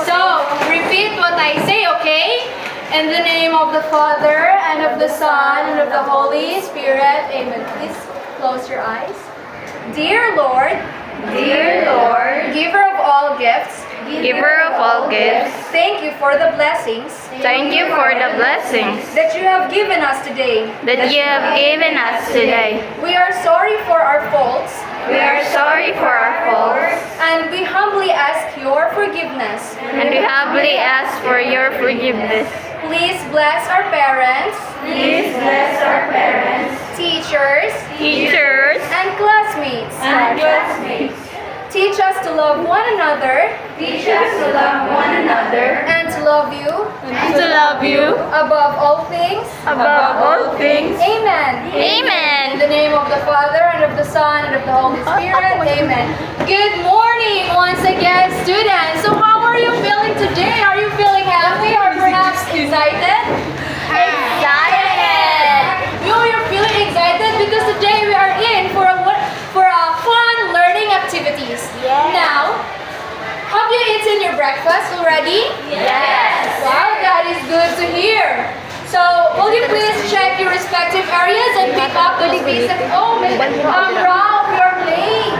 So, repeat what I say, okay? In the name of the Father, and of the Son, and of the Holy Spirit. Amen. Please close your eyes. Dear Lord, giver of all gifts, thank you for the blessings Thank you for the blessings that you have given us today. that you have given us today. We are sorry for our faults, We are sorry for our faults, and we humbly ask your forgiveness. and we humbly ask for your forgiveness. Please bless our parents, Please bless our parents, teachers, teachers, and classmates. and classmates. Teach us to love one another Teach us to love one another and to love you and to love you above all things. above all things. Amen. In Amen. the name of the Father, and of the Son, and of the Holy Spirit. Amen. Good morning once again, students. So how are you feeling today? Are you feeling happy or perhaps excited? Excited! You're feeling excited because today we are in for a fun learning activities. Now, have you eaten your breakfast already? Yes. Wow, that is good to hear. So, will you please check your respective areas and pick up those pieces? Oh, Ralph, you're late.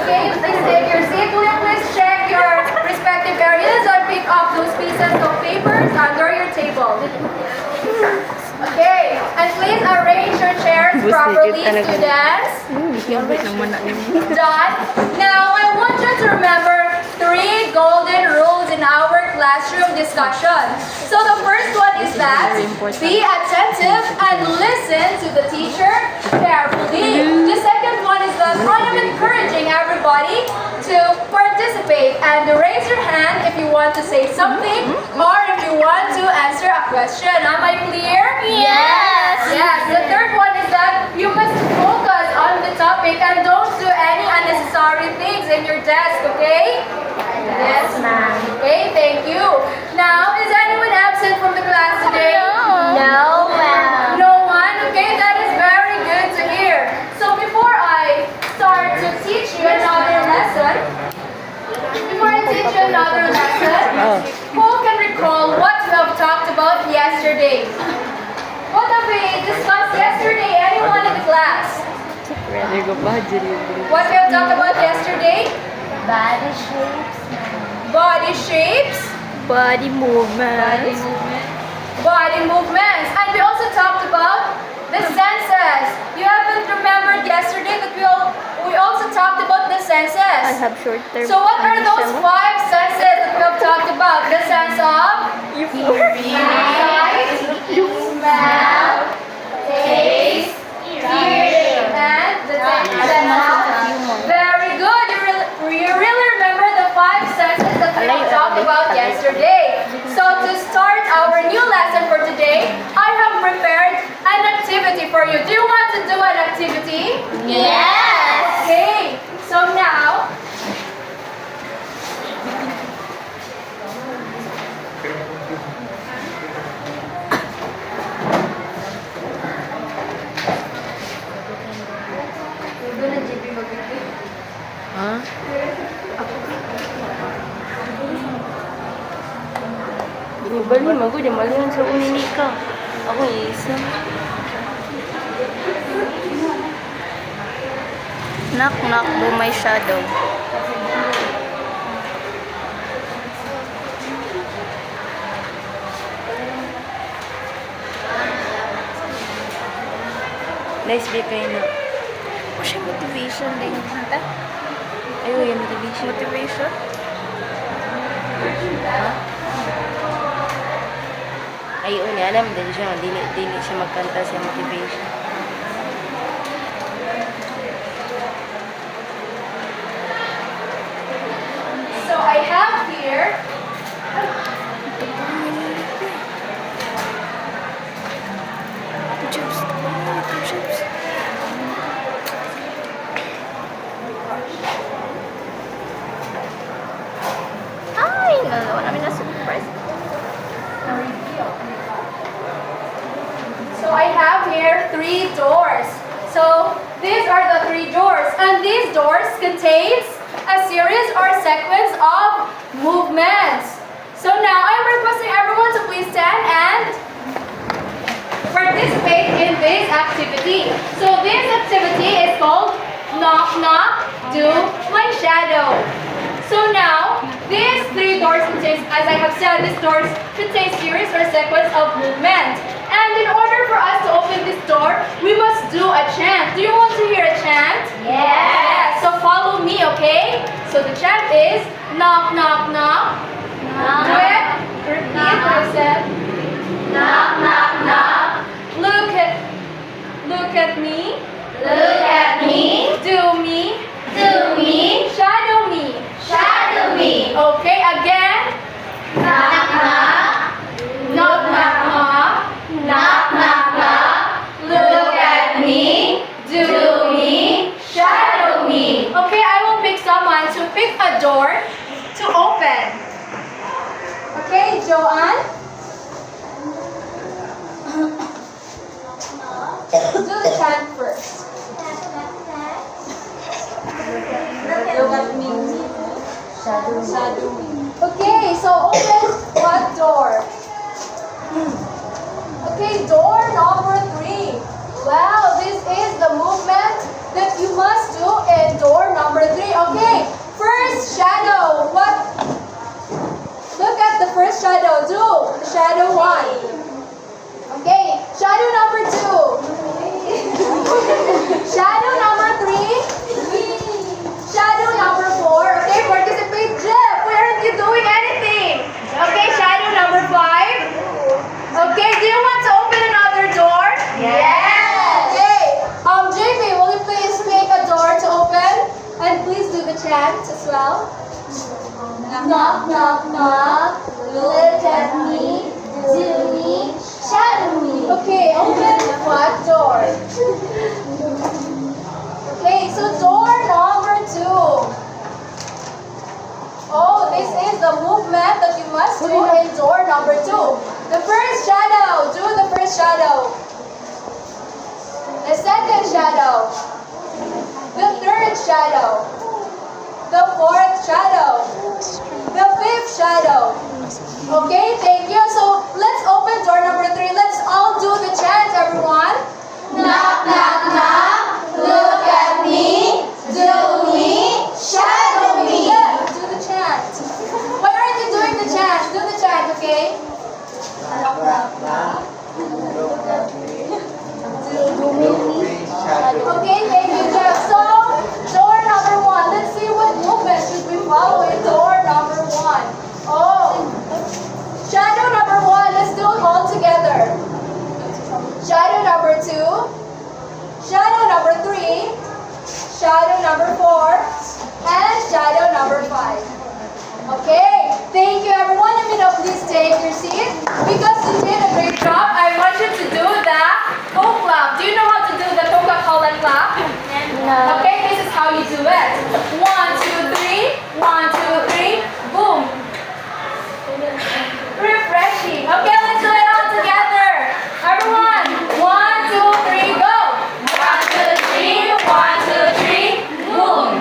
Okay, please take your seat. Will you please check your respective areas and pick up those pieces of papers under your table? Okay, and please arrange your chairs properly, students. Done. Now, I want you to remember 3 golden rules in our classroom discussion. So the first one is that be attentive and listen to the teacher carefully. The second one is that I am encouraging everybody to participate and raise your hand if you want to say something or if you want to answer a question. Am I clear? Yes. Yes. The third one is that you must focus on the topic and don't do any unnecessary things in your desk, okay? Yes, ma'am. Okay, thank you. Now, is anyone absent from the class today? No, ma'am. No one? Okay, that is very good to hear. So before I start to teach you another lesson, who can recall what we have talked about yesterday? What have we discussed yesterday? Anyone in the class? What we have talked about yesterday? Body shapes. Body shapes, Body movements. body movements, and we also talked about the senses. You haven't remembered yesterday that we also talked about the senses. I have short term. So what are those 5 senses that we have talked about? The sense of sight, smell, taste, hear, and the sense of very good. You really remember the 5 senses that we have talked about yesterday. So to start our new lesson for today, I have prepared an activity for you. Do you want to do an activity? Yes. Okay. So now, Huh? Bali mo ko di malihan sa unini ka. Ako isa. Knock knock do my shadow. Nice be kayo na. O siya motivation din. Ayaw yung motivation. Motivation? Ha? Ayaw niya. Alam din siya. Dili siya magkanta sa motivation. so I have here Ay, nalawa namin na surprise. So I have here 3 doors. So these are the 3 doors, and these doors contains a series or sequence of movements. So now I'm requesting everyone to please stand and participate in this activity. So this activity is called Knock Knock, Do My Shadow. So now, these three doors contains, as I have said, these doors contain series or sequence of movement. And in order for us to open this door, we must do a chant. Do you want to hear a chant? Yes. So follow me, okay? So the chant is knock, knock, knock. Do it. Repeat what I said. Knock, knock, knock. Look at me. Look at me. Do me. Do me. Shadow me. Shadow me. Okay, again. Knock, knock. Knock, knock, knock. Knock, knock, knock. Look at me. Do me. Shadow me. Okay, I will pick someone to pick a door to open. Okay, Joanne. Do the chant first. Look at me. Shadow me. Okay, so open what door? Okay, door number 3. Wow, this is the movement that you must do in door number 3. Okay, first shadow. What? Look at the first shadow. Do the shadow 1. Okay, shadow number 2. Shadow number 3. Shadow number 4. Okay, participate. Jeff, why aren't you doing anything? Okay, shadow number 5. Okay, do you want to open another door? Yes. Okay. JP, will you please make a door to open? And please do the chant as well. Knock, knock, knock. Look at me. Do me. Shadow me. Okay, open what door? Okay, so door number 2. Oh, this is the movement that you must do in door number 2. The first shadow. Do the first shadow. The second shadow. The third shadow. The fourth shadow. The fifth shadow. Okay, thank you. So let's open door number 3. Let's all do the chant, everyone. Knock, knock, knock. Look at me. Do me. Shadow me. Yeah, do the chant. Why aren't you doing the chant? Do the chant, okay? Knock, knock, knock. Look at me. Do me. Shadow. Okay, thank you, Jeff. So, door number 1. Let's see what movement should we follow in door number 1. Oh, shadow number 1. Let's do it all together. Shadow number 2. Shadow number 3. Shadow number 4. And shadow number 5. Okay, thank you everyone. You may now please take your seat. Because you did a great job, I want you to do the Coke clap. Do you know how to do the Coca-Cola clap? No. Okay, this is how you do it. 1, 2, 3. 1, 2, 3. Boom. Refreshing. Okay, let's do it all together. Everyone, 1, 2, 3, go. 1, 2, 3. 1, 2, 3. Boom.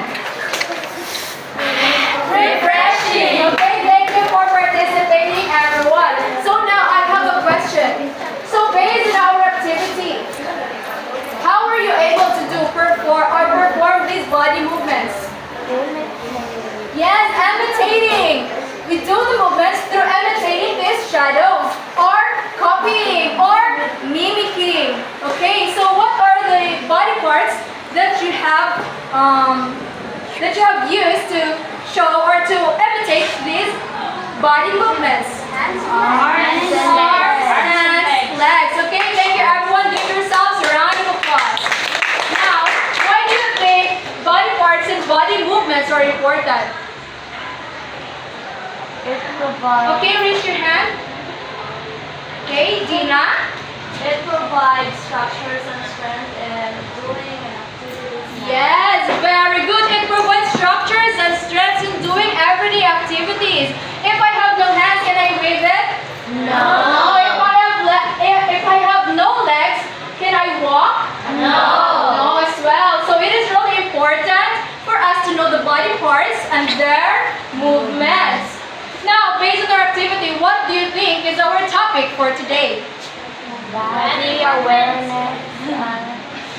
Refreshing. Okay, thank you for participating, everyone. So now I have a question. So based on our activity, how were you able to perform these body movements? Yes, imitating. We do the movements through imitating these shadows, or copying, or mimicking. Okay, so what are the body parts that you have used to show or to imitate these body movements? Arms and Arms legs. and legs. Okay, thank you everyone. Give yourselves a round of applause. Now, why do you think body parts and body movements are important? It provides. Okay, raise your hand. Okay, Dina. It provides structures and strength in doing activities. Yes, very good. It provides structures and strengths in doing everyday activities. If I have no hands, can I wave it? No. If I have no legs, can I walk? No. No as well. So it is really important for us to know the body parts and their movements. do you think is our topic for today? Body awareness.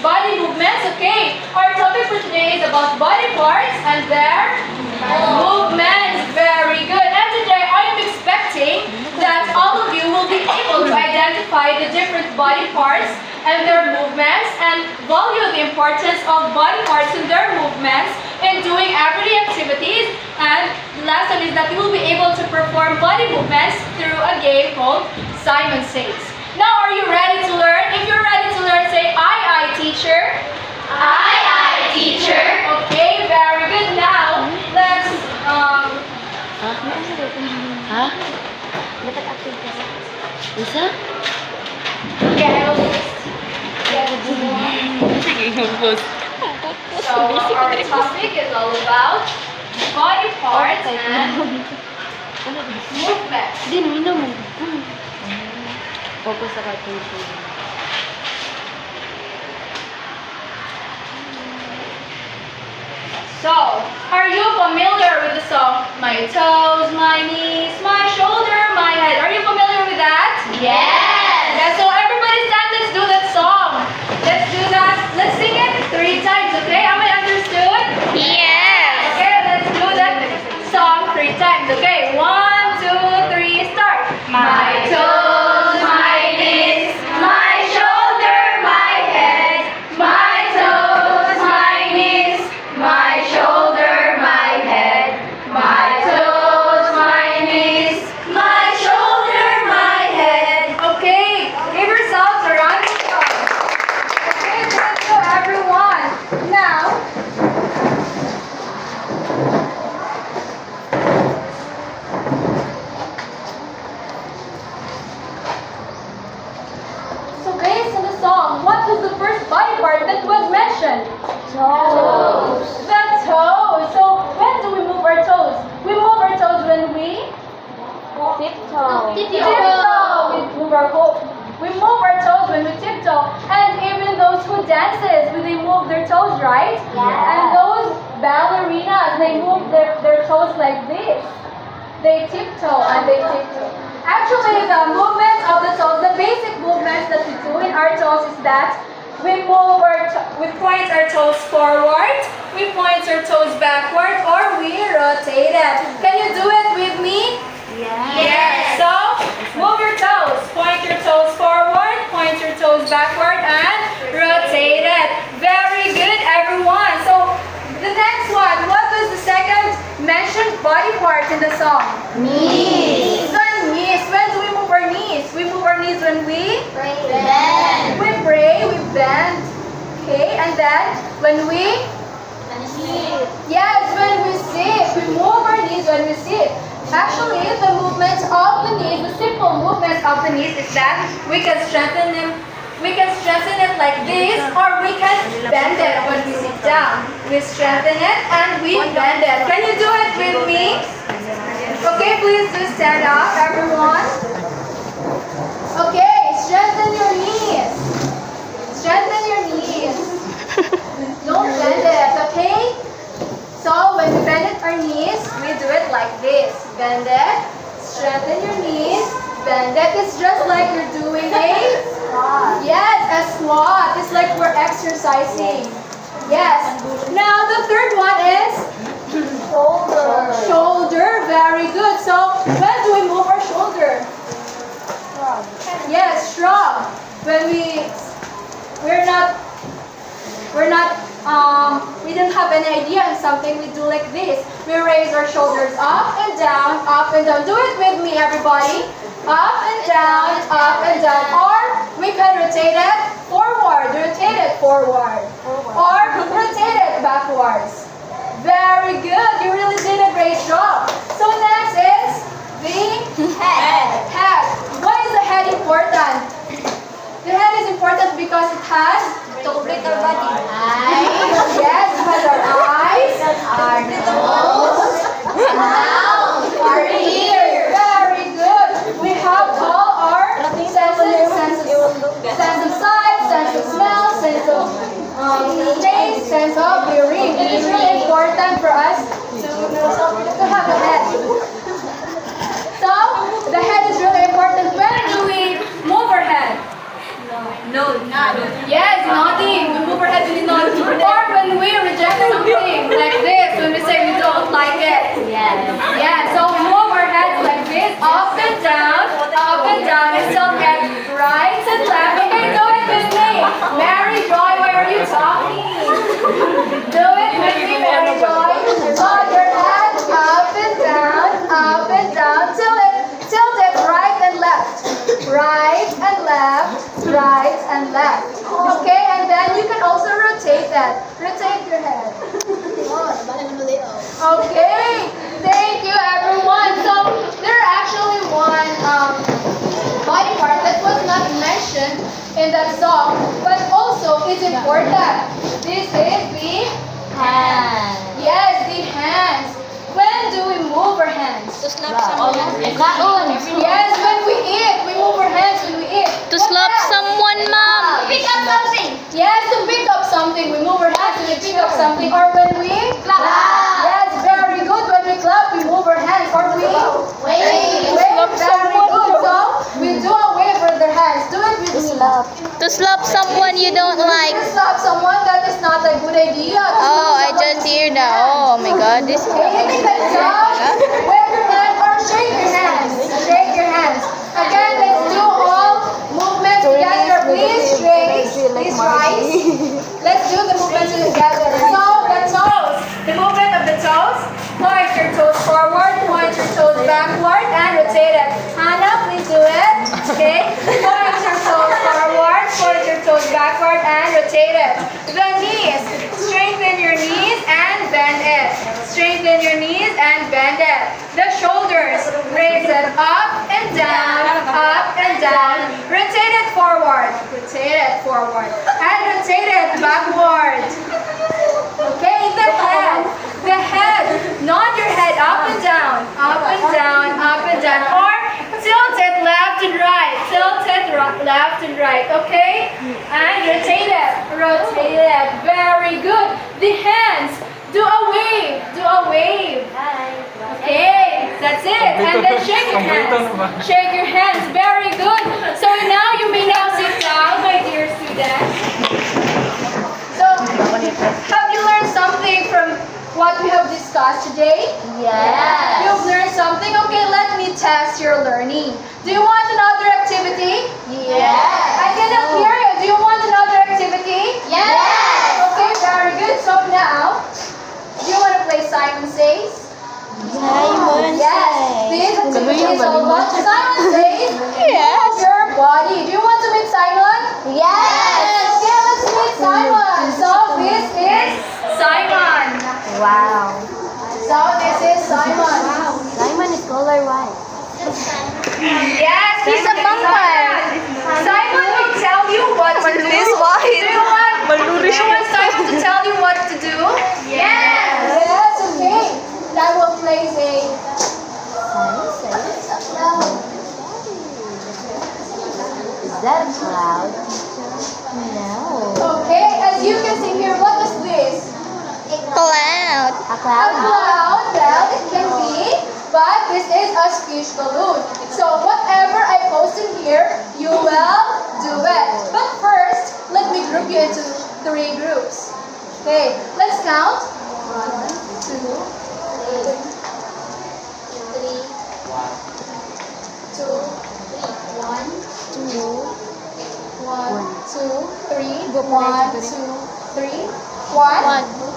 Body movements, okay. Our topic for today is about body parts and their movements. Very good. And today I am expecting that all of you will be able to identify the different body parts and their movements and value the importance of body parts and their movements in doing everyday activities. And the last one is that you will be able to perform body movements through a game called Simon Says. Now, are you ready to learn? If you're ready to learn, say I, teacher. I, teacher. Okay, very good. Now, let's, Ha? Dapat active ka sa... Isa? yeah, I will Sige, mag-post. So, our topic is all about body parts and movement. Hindi, minom mo. Focus sa cartoon show. So, are you familiar with the song My Toes, My Knees, My Shoulder, My Head? Are you familiar with that? Yes! Yeah, so everybody stand, let's do that song. Let's do that. Let's sing it 3 times, okay? Am I understood? Yes! Okay, let's do that song 3 times, okay? 1, 2, 3, start. My toes, my knees, my shoulder, my head. My toes, my knees, my shoulder, my head. My toes, my knees, my shoulder, my head. Okay, give yourselves a round of applause. Okay, thank you everyone. Now, so based on the song, what was the first body part that was mentioned? Toes. The toes. So when do we move our toes? We move our toes when we Tiptoe. tiptoe. We move our toes when we tiptoe. And even those who dances, when they move their toes, right? Yeah. And those ballerinas, they move their toes like this. They tiptoe and they tiptoe. Actually, the movement of the toes, the basic movements that we do in our toes is that we move we point our toes forward, we point our toes backward, or we rotate it. Can you do it with me? Yes. So, move your toes. Point your toes forward, point your toes backward, and rotate it. Very good, everyone. So, the next one, what was the second mentioned body part in the song? Knees. So, knees. When do we move our knees? We move our knees when we Bend. we pray, we bend. Okay, and then when we yes, when we sit, we move our knees when we sit. Actually, the movements of the knees, the simple movements of the knees is that we can strengthen them. We can strengthen it like this, or we can bend it when we sit down. We strengthen it and we bend it. Can you do it with me? Okay, please do stand up, everyone. Okay, strengthen your knees. Strengthen your knees. Don't bend it, okay? So when we bend it our knees, we do it like this. Bend it, strengthen your knees, bend it. It's just like you're doing a yes, a squat. It's like we're exercising. Yes. Now the third one is Shoulder. shoulder. Very good. So when do we move our shoulder? Yes, shrug. When we didn't have any idea on something, we do like this. We raise our shoulders up and down, up and down. Do it with me, everybody. Up and down, or we can rotate it forward, rotate it forward, or rotate it backwards. Very good. You really did a great job. So next is the Head. head. Why is the head important? The head is important because it has To complete our body. yes, it has our eyes, Our nose. Mouth. our ears. Very good. We have all our senses, sense of sight, sense of smell, sense of taste, sense of hearing. It is really important for us to have a head. So the head is really Yes, naughty. We move our head really naughty. Or when we reject something like this, when we say we don't like it. Yeah, so move our heads like this, up and down, and still get right and left. Okay, do it with me. Mary Joy, why are you talking? Do it with me, Mary Joy. Hold your head up and down, tilt it right and left. Right and left, right and left. Okay, and then you can also rotate that. Rotate your head. Okay, thank you everyone. So there are actually one body part that was not mentioned in that song, but also is important. This is the hands. Yes, the hands. When do we move our hands? To slap someone. Yes, when we eat, we move our hands when we eat. To What slap else? someone, ma'am. Pick up something. Yes, to pick up something, we move our hands when we pick up something. Or when we clap. Yes, very good. When we clap, we move our hands. Or we wave. Very good. So we do a wave with our hands. Do it with me. To slap someone you don't like. To slap someone, that is not a good idea. To Oh, I slap just someone hear with that. your Oh my God, this. Okay, you can like jump, wave your hand, or shake your hands. Shake your hands. Again, let's do all movements together. Please raise, please rise. Let's do the movements together. So, the toes. The movement of the toes. Point your toes forward, point your toes backward, and rotate it. Hannah, please do it. Okay? Point your toes forward, point your toes backward, and rotate it. The knees. Strengthen your knees and bend it. Strengthen your knees and bend it. The shoulders. Raise it up and down, rotate it forward, and rotate it backward. Okay, the head, nod your head up and down, or tilt it left and right, okay? And rotate it, very good. The hands, do a wave. Okay, that's it. And then shake your hands, very good. So now you may now sit down, my dear students. So, have you learned something from what we have discussed today? Yes. You've learned something? Okay, let me test your learning. Do you want another activity? I cannot hear you. Do you want another activity? Okay, very good. So now, do you want to play Simon Says? Yes. This activity is all about Simon Says. Yes. Move your body. Do you want to meet Simon? Okay, let's meet Simon. So this is Simon. Wow. So this is Simon. Simon is color white. Yes, He's a vampire. Simon will tell you what to do. Malnourished white. Do you want Simon to tell you what to do? Yes, okay. And I will place a Is that a cloud? No. Okay, as you can see here, what is this? Cloud. A A cloud, well, it can be, but this is a speech balloon. So whatever I post in here, you will do it. But first, let me group you into 3 groups. Okay, let's count. 1, 2, 3, 2, 1, 2, 1, 2, 3, 1, 2, 3, 1.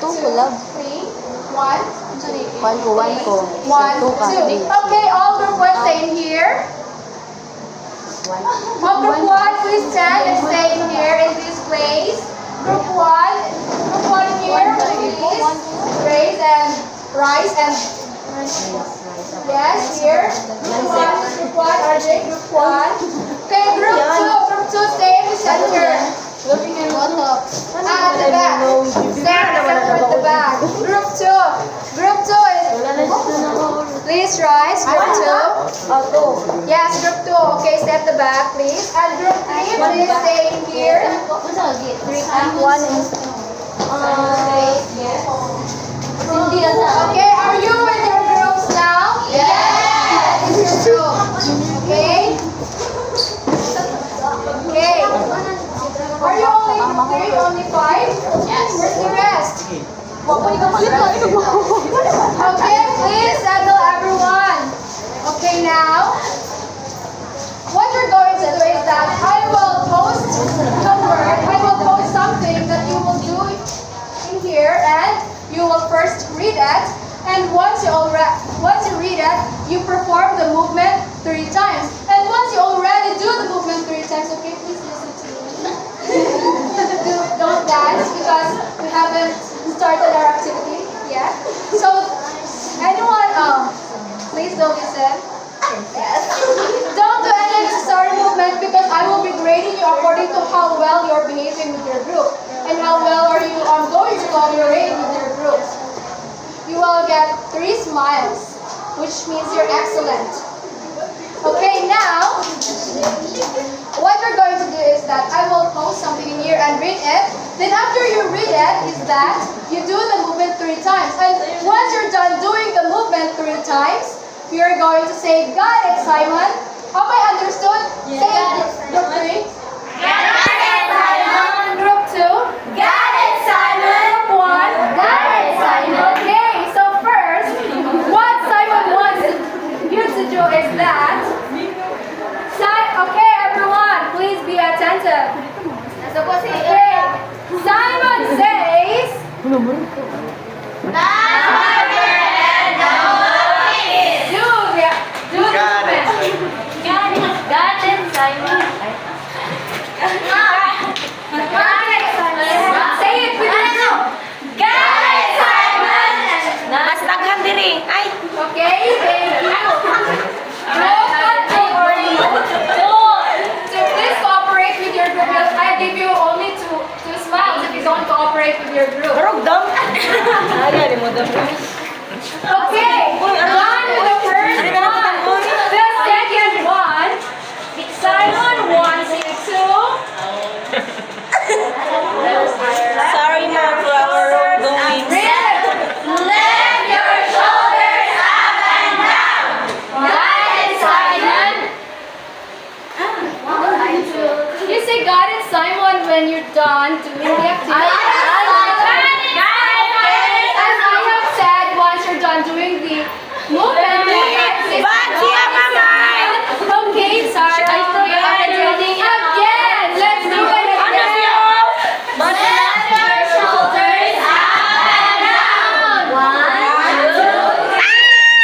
2 kulab. 3, 1, 1 ko, 1 ko. 1, 2. Okay, all group 1 stay in here. All group 1, please stand and stay in here in this place. Group 1 here, please. Raise and rise and yes, here. Group 1, RJ, group 1. Okay, group 2 stay in the center. At the back. Stand at the back. Group 2 is, please rise. Group 2. Yes, group 2. Okay, stay at the back, please. And group 3, please stay in here. 3 and 1 is okay, are you in your groups now? Yes. This is your group. Okay. Okay, please settle everyone. Okay, now, what you're going to do is that I will post the word, I will post something that you will do in here, and you will first read it. And once you read it, you perform the movement 3 times. And once you already do the movement 3 times, okay, please listen to me. Don't dance because we haven't started our activity yet. So, anyone, please don't listen. Don't do any necessary movement because I will be grading you according to how well you're behaving with your group and how well are you going to cooperate with your group. You will get 3 smiles, which means you're excellent. Okay, now, what we're going to do is that I will post something in here and read it. Then after you read it, is that you do the movement 3 times. And once you're done doing the movement 3 times, you're going to say, "Got it, Simon." Have I understood? Say it, group 3. Got it, Simon. Group 2. Got it, Simon. Group 1. Got it, Simon. Okay, so first, what Simon wants you to do is that, okay everyone, please be attentive. Okay, Simon says, do the Got it. movement. Got it, Simon. Say it with me. Got it, Simon. Mas daghan diri. Ay. Okay, thank you. Roll call for you. So please cooperate with your group. I give you only two smiles if you don't cooperate with your group. Barog dam. Ay, mo dam. Okay, done with the first one. The second one, Simon wants you to Sorry na for our doing. Lift your shoulders up and down. Got it, Simon. You say got it, Simon, when you're done doing the activity. As I have said, once you're done doing the movement, okay, sorry. Again, let's do it again. Lift your shoulders up and down. 1, 2, 3.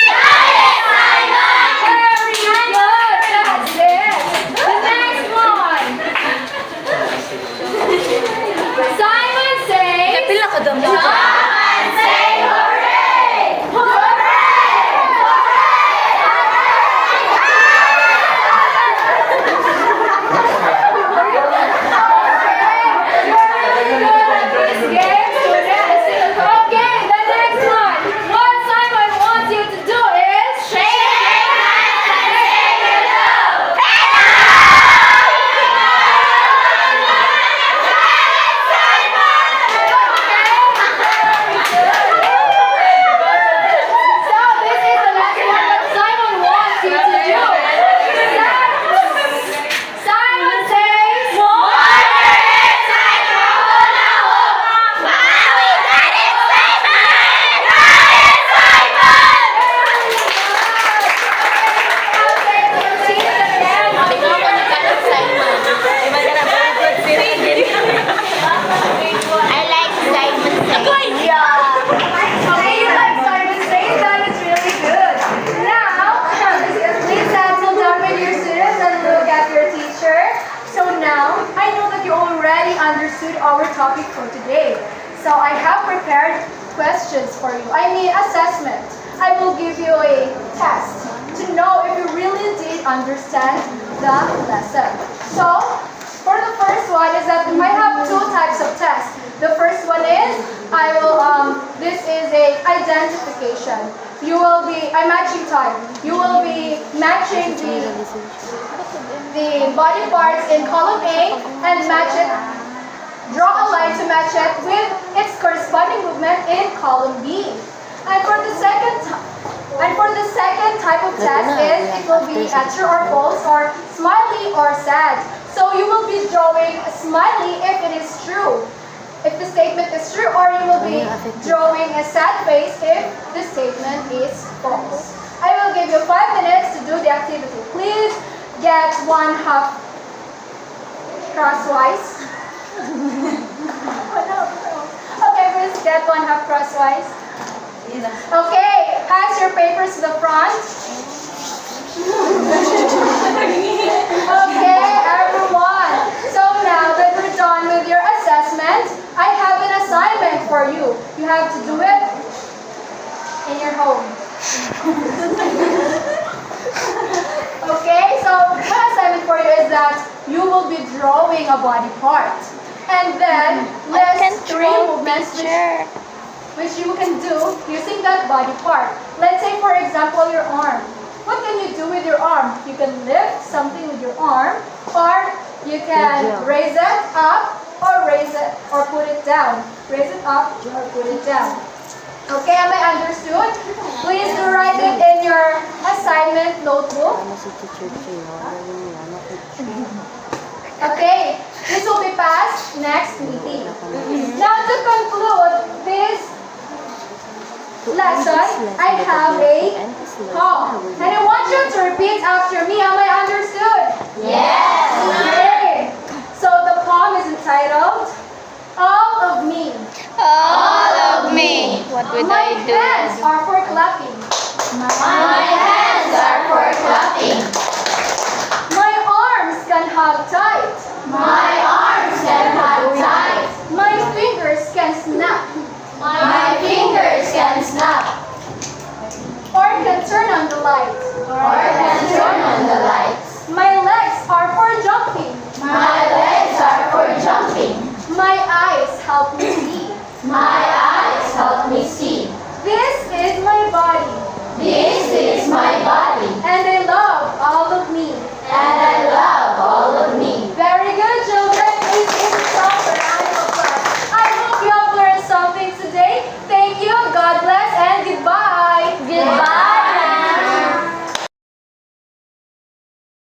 Got it, Simon. Very good. That's it. The next one. Simon says, Pila ka dam. Someone say hooray! okay, the next one. What Simon wants you to do is Shake hands and say hello. So this is the last one that Simon wants you to do. Simon says, I like Simon Simon says that is really good. Now, please settle down with your students and look at your teacher. So now, I know that you already understood our topic for today. So I have prepared questions for you. I mean assessment. I will give you a test to know if you really did understand the lesson. So, for the first one is that I have 2 types of tests. The first one is, this is a identification. You will be, a matching time. You will be matching the body parts in column A and match it, draw a line to match it with its corresponding movement in column B. And for the second type of test is, it will be true or false or smiley or sad. So you will be drawing a smiley if it is true. if the statement is true, or you will be drawing a sad face if the statement is false. I will give you 5 minutes to do the activity. Please get one half crosswise. Okay, please get one half crosswise. Okay, pass your papers to the front. Okay, everyone. So now that we're done with your assessment, I have an assignment for you. You have to do it in your home. Okay, so my assignment for you is that you will be drawing a body part. And then list 3 movements which you can do using that body part. Let's say, for example, your arm. What can you do with your arm? You can lift something with your arm, or you can raise it up, or raise it, or put it down. Raise it up, or put it down. Okay, am I understood? Please do write it in your assignment notebook. Okay, this will be passed next meeting. Now to conclude this lesson, I have a poem. And I want you to repeat after me. Am I understood? Yes. Okay. So the poem is entitled, All of Me. All of me. What would My I do? hands are for clapping. My hands are for clapping. My arms can hug tight. My arms can hug tight. My fingers can snap. My fingers can snap. Or can turn on the light. Or